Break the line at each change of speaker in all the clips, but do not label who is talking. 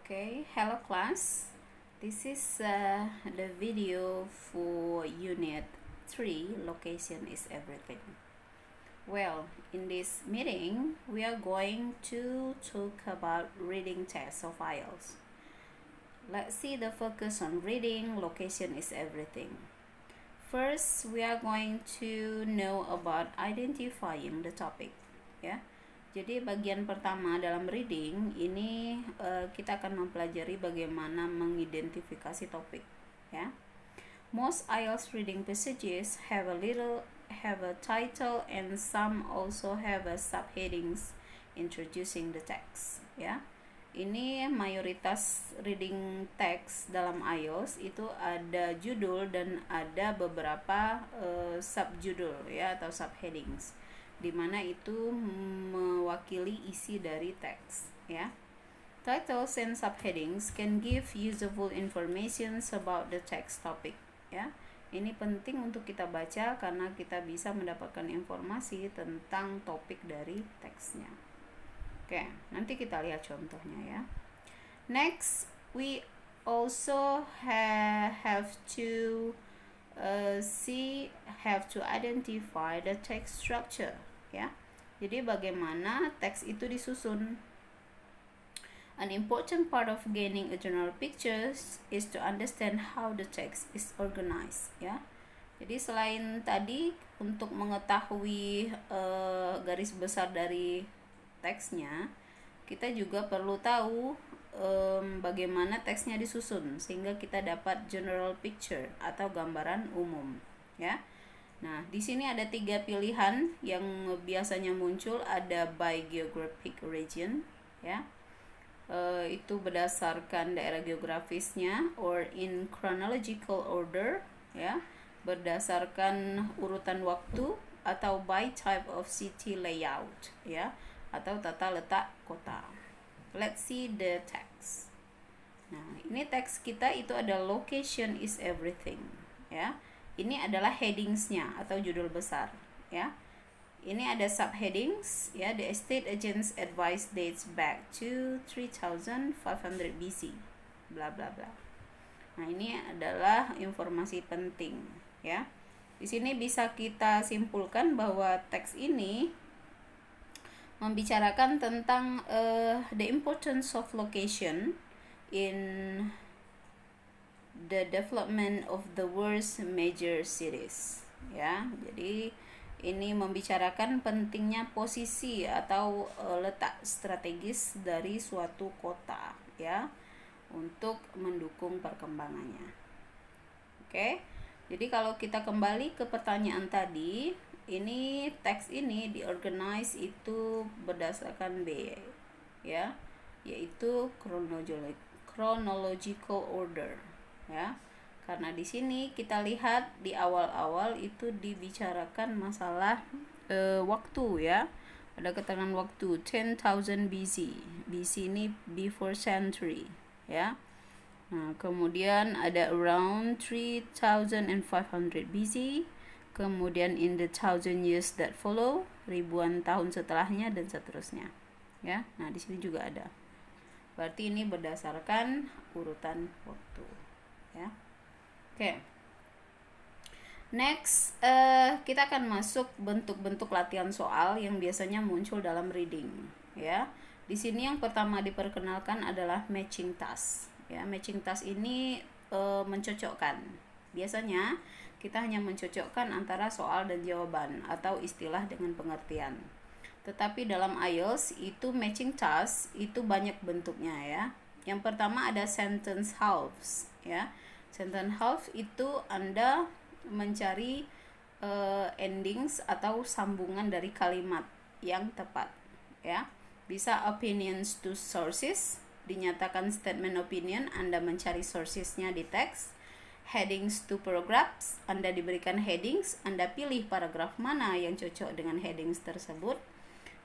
Okay, hello class. This is the video for Unit 3, Location is Everything. Well, in this meeting, we are going to talk about reading tests of IELTS. Let's see the focus on reading, location is everything. First, we are going to know about identifying the topic. Ya. Jadi bagian pertama dalam reading ini kita akan mempelajari bagaimana mengidentifikasi topik, ya. Most IELTS reading passages have a title and some also have a subheadings introducing the text, ya. Ini mayoritas reading text dalam IELTS itu ada judul dan ada beberapa subjudul, ya, atau subheadings, di mana itu mewakili isi dari teks, ya. Titles and subheadings can give useful information about the text topic, ya. Ini penting untuk kita baca karena kita bisa mendapatkan informasi tentang topik dari teksnya. Oke, nanti kita lihat contohnya, ya. Next, we also have to identify the text structure, ya. Jadi bagaimana teks itu disusun. An important part of gaining a general picture is to understand how the text is organized, ya. Jadi selain tadi untuk mengetahui garis besar dari teksnya, kita juga perlu tahu bagaimana teksnya disusun sehingga kita dapat general picture atau gambaran umum, ya. Nah, di sini ada 3 pilihan yang biasanya muncul, ada by geographic region, ya. Itu berdasarkan daerah geografisnya, or in chronological order, ya, berdasarkan urutan waktu, atau by type of city layout, ya, atau tata letak kota. Let's see the text. Nah, ini teks kita itu ada location is everything, ya. Ini adalah headingsnya atau judul besar, ya. Ini ada subheadings, ya. The estate agent's advice dates back to 3500 BC, bla bla bla. Nah, ini adalah informasi penting, ya. Di sini bisa kita simpulkan bahwa teks ini membicarakan tentang the importance of location in the development of the world's major cities, ya. Jadi ini membicarakan pentingnya posisi atau letak strategis dari suatu kota, ya, untuk mendukung perkembangannya. Oke. Jadi kalau kita kembali ke pertanyaan tadi, ini teks ini diorganize itu berdasarkan B, ya, yaitu chronological order, ya. Karena di sini kita lihat di awal-awal itu dibicarakan masalah waktu, ya. Ada keterangan waktu 10,000 BC. BC ini before century, ya. Nah, kemudian ada around 3,500 BC. Kemudian in the 1,000 years that follow, ribuan tahun setelahnya, dan seterusnya, ya. Nah, di sini juga ada. Berarti ini berdasarkan urutan waktu, ya. Oke. Next, kita akan masuk bentuk-bentuk latihan soal yang biasanya muncul dalam reading, ya. Di sini yang pertama diperkenalkan adalah matching task, ya. Matching task ini mencocokkan. Biasanya kita hanya mencocokkan antara soal dan jawaban atau istilah dengan pengertian. Tetapi dalam IELTS itu matching task itu banyak bentuknya, ya. Yang pertama ada sentence halves, ya. Sentence half itu Anda mencari endings atau sambungan dari kalimat yang tepat, ya. Bisa opinions to sources, dinyatakan statement opinion, Anda mencari sourcesnya di teks. Headings to paragraphs, Anda diberikan headings, Anda pilih paragraf mana yang cocok dengan headings tersebut.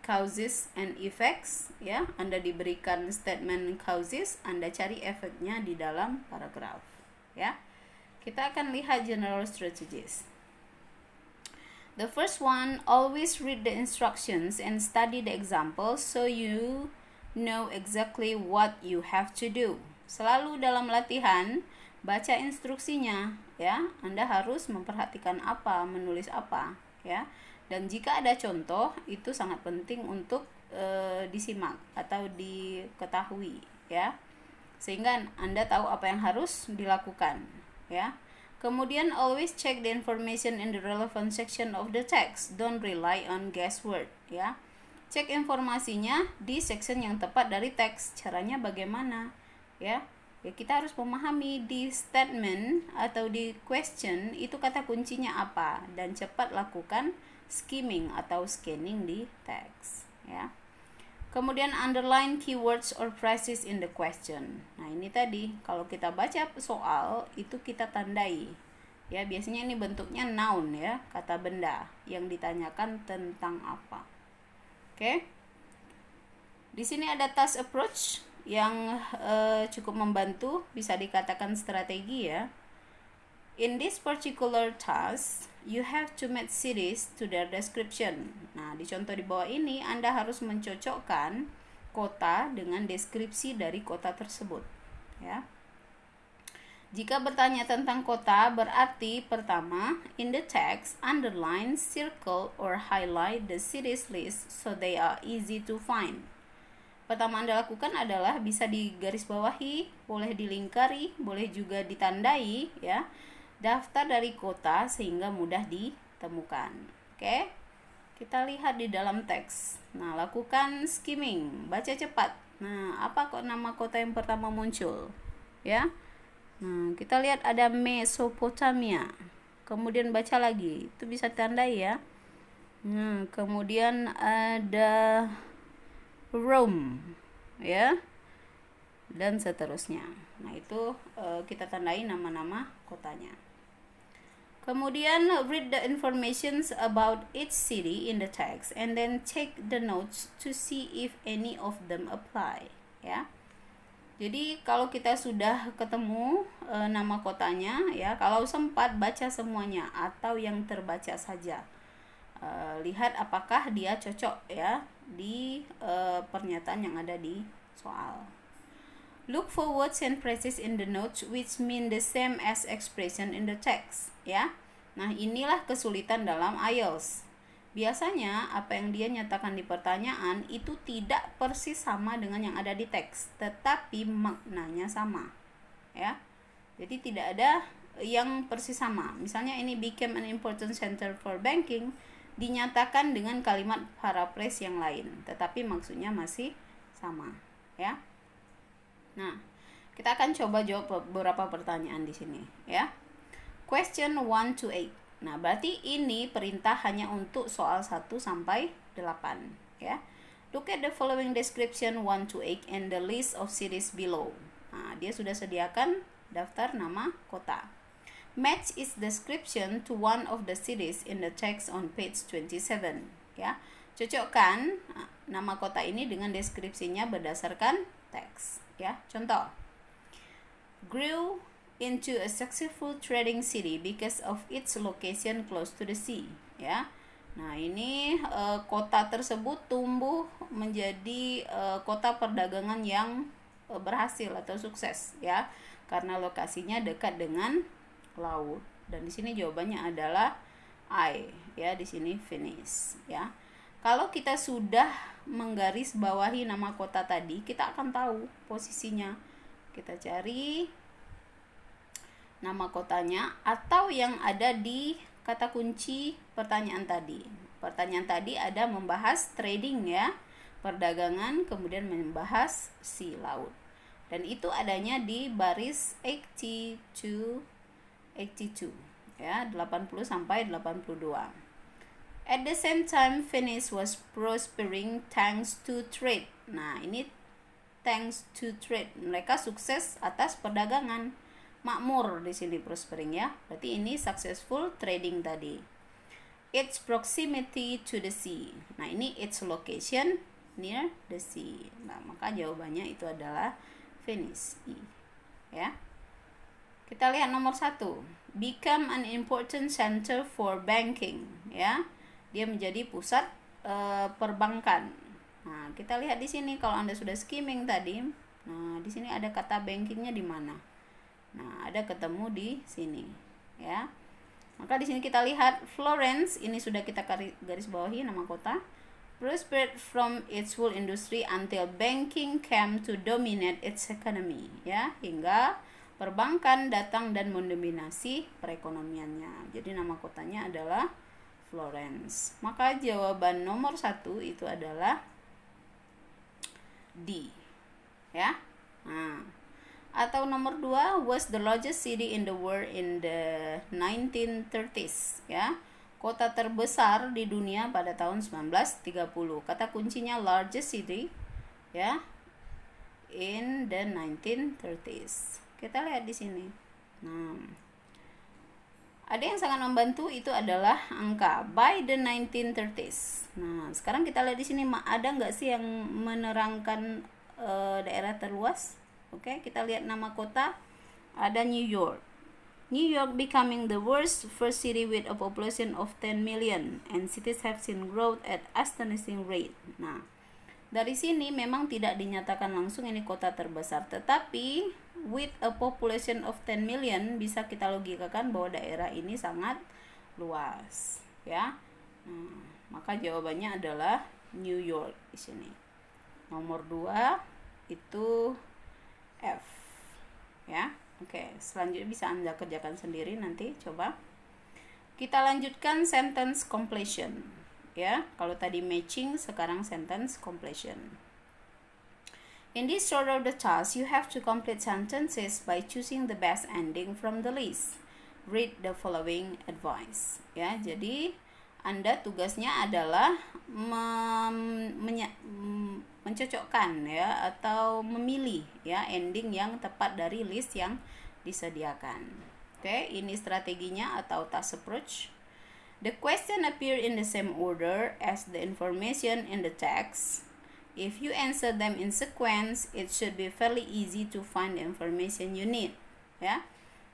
Causes and effects, ya, Anda diberikan statement causes, Anda cari efeknya di dalam paragraf, ya. Kita akan lihat general strategies. The first one, always read the instructions and study the examples so you know exactly what you have to do. Selalu dalam latihan, baca instruksinya, ya. Anda harus memperhatikan apa, menulis apa, ya. Dan jika ada contoh, itu sangat penting untuk disimak atau diketahui, ya. Sehingga Anda tahu apa yang harus dilakukan, ya. Kemudian always check the information in the relevant section of the text. Don't rely on guesswork, ya. Cek informasinya di section yang tepat dari teks. Caranya bagaimana, ya? Ya, kita harus memahami di statement atau di question itu kata kuncinya apa, dan cepat lakukan skimming atau scanning di teks, ya. Kemudian underline keywords or phrases in the question. Nah, ini tadi kalau kita baca soal itu kita tandai. Ya, biasanya ini bentuknya noun, ya, kata benda yang ditanyakan tentang apa. Oke. Di sini ada task approach yang cukup membantu, bisa dikatakan strategi, ya. In this particular task, you have to match cities to their description. Nah, di contoh di bawah ini Anda harus mencocokkan kota dengan deskripsi dari kota tersebut, ya. Jika bertanya tentang kota, berarti pertama, in the text, underline, circle, or highlight the cities list so they are easy to find. Pertama Anda lakukan adalah bisa digarisbawahi, boleh dilingkari, boleh juga ditandai, ya, daftar dari kota sehingga mudah ditemukan. Oke, kita lihat di dalam teks. Nah, lakukan skimming, baca cepat. Nah, apa kok nama kota yang pertama muncul, ya? Nah, kita lihat ada Mesopotamia. Kemudian baca lagi, itu bisa tandai, ya. Kemudian ada Rome, ya, dan seterusnya. Nah, itu kita tandai nama-nama kotanya. Kemudian read the informations about each city in the text and then take the notes to see if any of them apply, ya. Jadi kalau kita sudah ketemu nama kotanya, ya, kalau sempat baca semuanya atau yang terbaca saja. Lihat apakah dia cocok, ya, di pernyataan yang ada di soal. Look for words and phrases in the notes which mean the same as expression in the text, ya. Nah, inilah kesulitan dalam IELTS. Biasanya apa yang dia nyatakan di pertanyaan itu tidak persis sama dengan yang ada di teks, tetapi maknanya sama, ya. Jadi tidak ada yang persis sama. Misalnya ini became an important center for banking, dinyatakan dengan kalimat paraphrase yang lain, tetapi maksudnya masih sama, ya. Nah, kita akan coba jawab beberapa pertanyaan di sini, ya. Question 1 to 8. Nah, berarti ini perintah hanya untuk soal 1 sampai 8, ya. Look at the following description 1 to 8 and the list of cities below. Nah, dia sudah sediakan daftar nama kota. Match its description to one of the cities in the text on page 27, ya. Cocokkan nama kota ini dengan deskripsinya berdasarkan teks, ya. Contoh. Grew into a successful trading city because of its location close to the sea, ya. Nah, ini kota tersebut tumbuh menjadi kota perdagangan yang berhasil atau sukses, ya, karena lokasinya dekat dengan laut. Dan di sini jawabannya adalah I, ya, di sini Venice, ya. Kalau kita sudah menggarisbawahi nama kota tadi, kita akan tahu posisinya. Kita cari nama kotanya atau yang ada di kata kunci pertanyaan tadi. Pertanyaan tadi ada membahas trading, ya, perdagangan, kemudian membahas si laut. Dan itu adanya di baris 82, ya, 80 sampai 82. At the same time, Venice was prospering thanks to trade. Nah, ini thanks to trade. Mereka sukses atas perdagangan. Makmur di sini prospering, ya. Berarti ini successful trading tadi. Its proximity to the sea. Nah, ini its location near the sea. Nah, maka jawabannya itu adalah Venice, ya. Kita lihat nomor 1. Become an important center for banking, ya. Dia menjadi pusat perbankan. Nah, kita lihat di sini kalau Anda sudah skimming tadi. Nah, di sini ada kata bankingnya di mana? Nah, ada ketemu di sini, ya. Maka di sini kita lihat Florence, ini sudah kita garis bawahi nama kota. Prospered from its wool industry until banking came to dominate its economy, ya, hingga perbankan datang dan mendominasi perekonomiannya. Jadi nama kotanya adalah Florence. Maka jawaban nomor 1 itu adalah D, ya. Nah, atau nomor 2, was the largest city in the world in the 1930s, ya. Kota terbesar di dunia pada tahun 1930. Kata kuncinya largest city, ya, in the 1930s. Kita lihat di sini. Nah, ada yang sangat membantu itu adalah angka by the 1930s. Nah, sekarang kita lihat di sini ada nggak sih yang menerangkan daerah terluas? Oke, kita lihat nama kota. Ada New York. New York becoming the world's first city with a population of 10 million and cities have seen growth at astonishing rate. Nah, dari sini memang tidak dinyatakan langsung ini kota terbesar, tetapi with a population of 10 million bisa kita logikakan bahwa daerah ini sangat luas, ya. Maka jawabannya adalah New York di sini. Nomor 2 itu F, ya. Oke, selanjutnya bisa Anda kerjakan sendiri nanti, coba. Kita lanjutkan sentence completion, ya. Kalau tadi matching, sekarang sentence completion. In this sort of the task, you have to complete sentences by choosing the best ending from the list. Read the following advice, ya. Jadi Anda tugasnya adalah mencocokkan, ya, atau memilih, ya, ending yang tepat dari list yang disediakan. Oke, ini strateginya atau task approach. The question appear in the same order as the information in the text. If you answer them in sequence, it should be fairly easy to find the information you need, ya.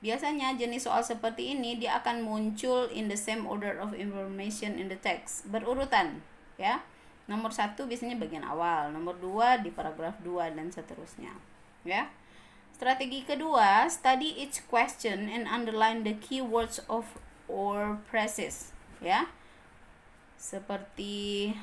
Biasanya jenis soal seperti ini dia akan muncul in the same order of information in the text, berurutan, ya. Nomor 1 biasanya bagian awal, nomor 2 di paragraf 2 dan seterusnya, ya. Strategi kedua, study each question and underline the keywords of or phrases, ya. Seperti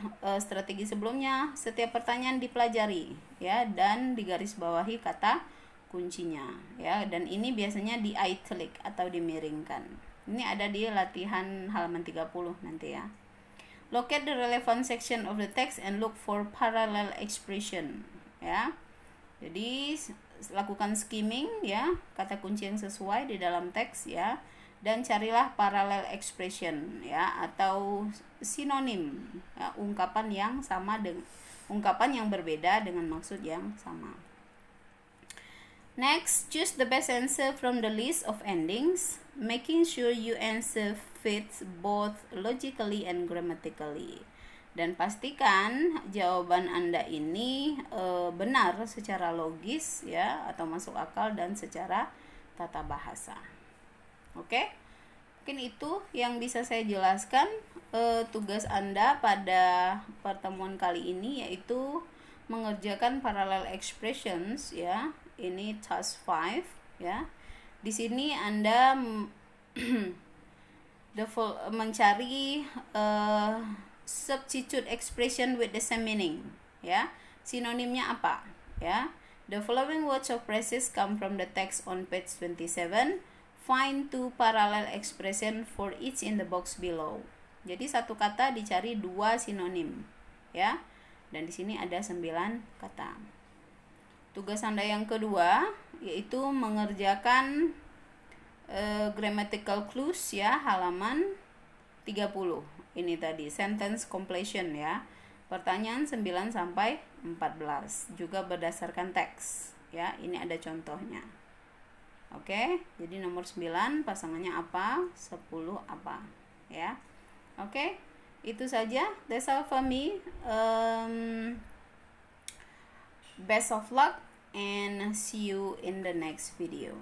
strategi sebelumnya, setiap pertanyaan dipelajari, ya, dan digarisbawahi kata kuncinya, ya, dan ini biasanya di italic atau dimiringkan. Ini ada di latihan halaman 30 nanti, ya. Locate the relevant section of the text and look for parallel expression, ya. Jadi lakukan skimming, ya, kata kunci yang sesuai di dalam teks, ya, dan carilah parallel expression, ya, atau sinonim, ya, ungkapan yang sama dengan ungkapan yang berbeda dengan maksud yang sama. Next, choose the best answer from the list of endings, making sure your answer fits both logically and grammatically. Dan pastikan jawaban Anda ini benar secara logis, ya, atau masuk akal dan secara tata bahasa. Oke? Mungkin itu yang bisa saya jelaskan. Tugas Anda pada pertemuan kali ini yaitu mengerjakan parallel expressions, ya. Ini task 5, ya. Di sini Anda mencari substitute expression with the same meaning, ya. Sinonimnya apa, ya? The following words or phrases come from the text on page 27. Find 2 parallel expression for each in the box below. Jadi satu kata dicari 2 sinonim, ya. Dan di sini ada 9 kata. Tugas Anda yang kedua yaitu mengerjakan grammatical clues, ya, halaman 30. Ini tadi sentence completion, ya. Pertanyaan 9 sampai 14 juga berdasarkan teks, ya. Ini ada contohnya. Oke, jadi nomor 9 pasangannya apa, 10 apa, ya. Oke, itu saja. That's all for me. Best of luck and see you in the next video.